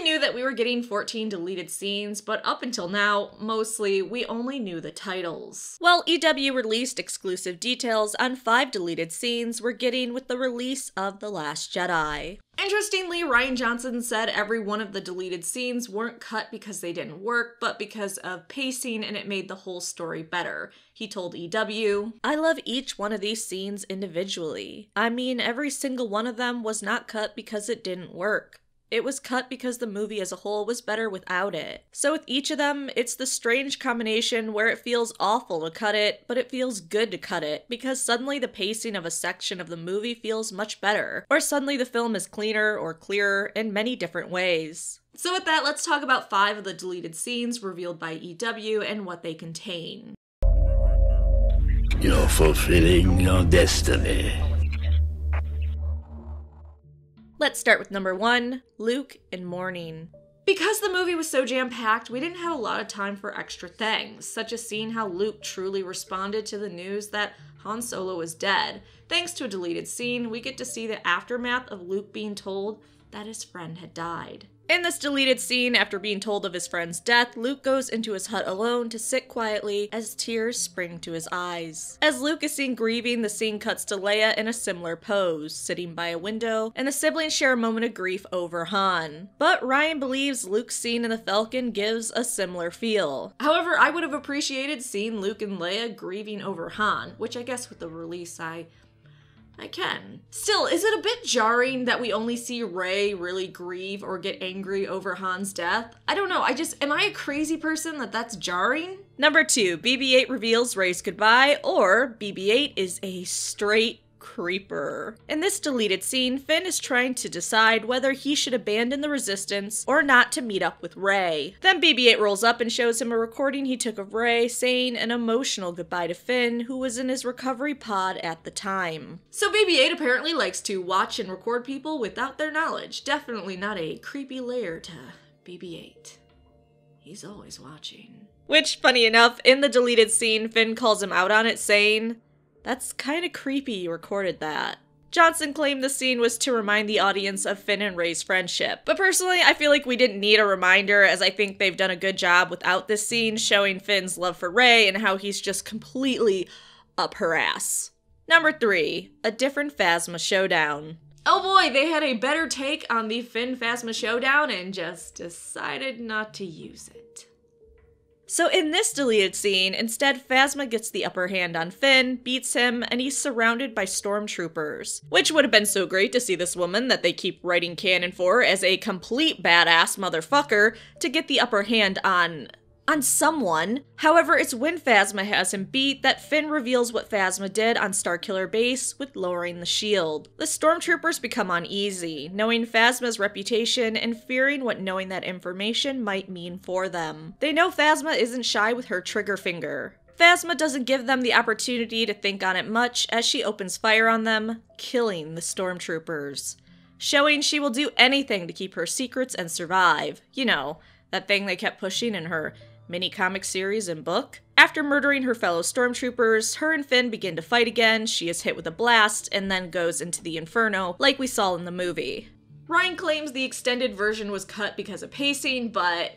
knew that we were getting 14 deleted scenes, but up until now, mostly, we only knew the titles. While EW released exclusive details on 5 deleted scenes we're getting with the release of The Last Jedi. Interestingly, Rian Johnson said every one of the deleted scenes weren't cut because they didn't work, but because of pacing and it made the whole story better. He told EW, "I love each one of these scenes individually. I mean, every single one of them was not cut because it didn't work. It was cut because the movie as a whole was better without it. So with each of them, it's the strange combination where it feels awful to cut it, but it feels good to cut it, because suddenly the pacing of a section of the movie feels much better, or suddenly the film is cleaner or clearer in many different ways." So with that, let's talk about 5 of the deleted scenes revealed by EW and what they contain. You're fulfilling your destiny. Let's start with number 1, Luke in Mourning. Because the movie was so jam-packed, we didn't have a lot of time for extra things, such as seeing how Luke truly responded to the news that Han Solo was dead. Thanks to a deleted scene, we get to see the aftermath of Luke being told that his friend had died. In this deleted scene, after being told of his friend's death, Luke goes into his hut alone to sit quietly as tears spring to his eyes. As Luke is seen grieving, the scene cuts to Leia in a similar pose, sitting by a window, and the siblings share a moment of grief over Han. But Ryan believes Luke's scene in the Falcon gives a similar feel. However, I would have appreciated seeing Luke and Leia grieving over Han, which I guess with the release I can. Still, is it a bit jarring that we only see Rey really grieve or get angry over Han's death? I don't know, am I a crazy person that's jarring? Number 2, BB-8 reveals Rey's goodbye, or BB-8 is a straight creeper. In this deleted scene, Finn is trying to decide whether he should abandon the Resistance or not to meet up with Rey. Then BB-8 rolls up and shows him a recording he took of Rey saying an emotional goodbye to Finn, who was in his recovery pod at the time. So BB-8 apparently likes to watch and record people without their knowledge. Definitely not a creepy layer to BB-8. He's always watching. Which, funny enough, in the deleted scene, Finn calls him out on it, saying, "That's kinda creepy you recorded that." Johnson claimed the scene was to remind the audience of Finn and Rey's friendship. But personally, I feel like we didn't need a reminder, as I think they've done a good job without this scene showing Finn's love for Rey and how he's just completely up her ass. Number 3, a different Phasma Showdown. Oh boy, they had a better take on the Finn Phasma Showdown and just decided not to use it. So in this deleted scene, instead Phasma gets the upper hand on Finn, beats him, and he's surrounded by stormtroopers. Which would have been so great to see this woman that they keep writing canon for as a complete badass motherfucker to get the upper hand on someone. However, it's when Phasma has him beat that Finn reveals what Phasma did on Starkiller Base with lowering the shield. The stormtroopers become uneasy, knowing Phasma's reputation and fearing what knowing that information might mean for them. They know Phasma isn't shy with her trigger finger. Phasma doesn't give them the opportunity to think on it much as she opens fire on them, killing the stormtroopers. Showing she will do anything to keep her secrets and survive. You know, that thing they kept pushing in her mini-comic series and book. After murdering her fellow stormtroopers, her and Finn begin to fight again, she is hit with a blast, and then goes into the inferno, like we saw in the movie. Ryan claims the extended version was cut because of pacing, but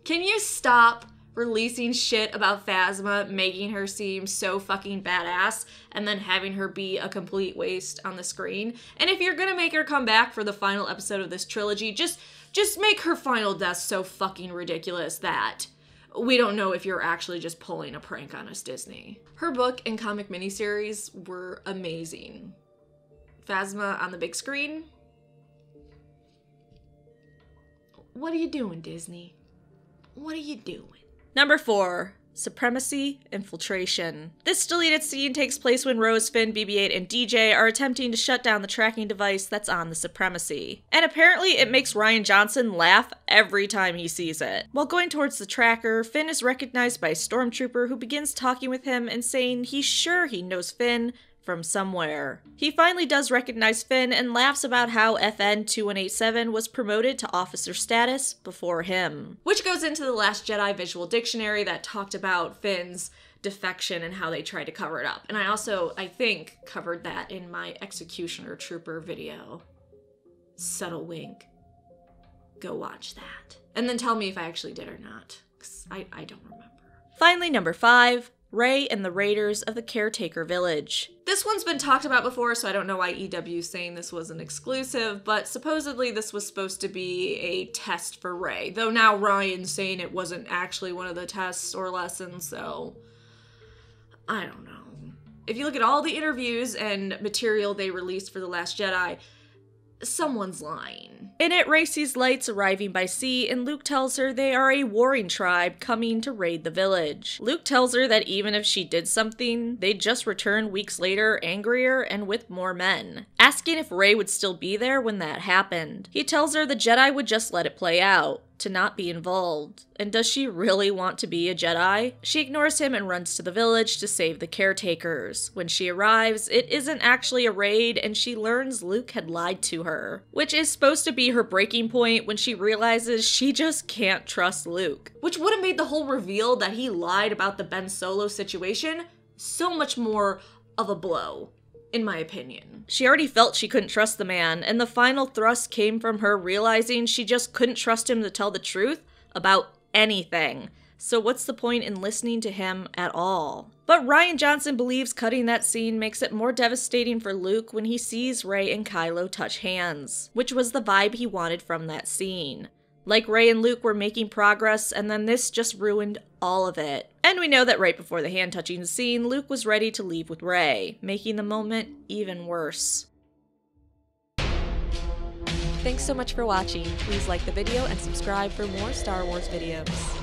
can you stop releasing shit about Phasma, making her seem so fucking badass, and then having her be a complete waste on the screen? And if you're gonna make her come back for the final episode of this trilogy, just make her final death so fucking ridiculous that we don't know if you're actually just pulling a prank on us, Disney. Her book and comic miniseries were amazing. Phasma on the big screen? What are you doing, Disney? What are you doing? Number 4, Supremacy Infiltration. This deleted scene takes place when Rose, Finn, BB-8, and DJ are attempting to shut down the tracking device that's on the Supremacy. And apparently it makes Rian Johnson laugh every time he sees it. While going towards the tracker, Finn is recognized by a stormtrooper who begins talking with him and saying he's sure he knows Finn from somewhere. He finally does recognize Finn and laughs about how FN-2187 was promoted to officer status before him. Which goes into the Last Jedi visual dictionary that talked about Finn's defection and how they tried to cover it up. And I think, covered that in my Executioner Trooper video. Subtle wink. go watch that. And then tell me if I actually did or not, because I don't remember. Finally, number 5, Ray and the Raiders of the Caretaker Village. This one's been talked about before, so I don't know why EW's saying this was an exclusive, but supposedly this was supposed to be a test for Ray, though now Ryan's saying it wasn't actually one of the tests or lessons, so I don't know. If you look at all the interviews and material they released for The Last Jedi, someone's lying. In it, Ray sees lights arriving by sea, and Luke tells her they are a warring tribe coming to raid the village. Luke tells her that even if she did something, they'd just return weeks later angrier and with more men, asking if Ray would still be there when that happened. He tells her the Jedi would just let it play out, to not be involved. And does she really want to be a Jedi? She ignores him and runs to the village to save the caretakers. When she arrives, it isn't actually a raid, and she learns Luke had lied to her, which is supposed to be her breaking point when she realizes she just can't trust Luke. Which would have made the whole reveal that he lied about the Ben Solo situation so much more of a blow, in my opinion. She already felt she couldn't trust the man, and the final thrust came from her realizing she just couldn't trust him to tell the truth about anything. So what's the point in listening to him at all? But Rian Johnson believes cutting that scene makes it more devastating for Luke when he sees Rey and Kylo touch hands, which was the vibe he wanted from that scene. Like Rey and Luke were making progress, and then this just ruined all of it. And we know that right before the hand-touching scene, Luke was ready to leave with Rey, making the moment even worse. Thanks so much for watching. Please like the video and subscribe for more Star Wars videos.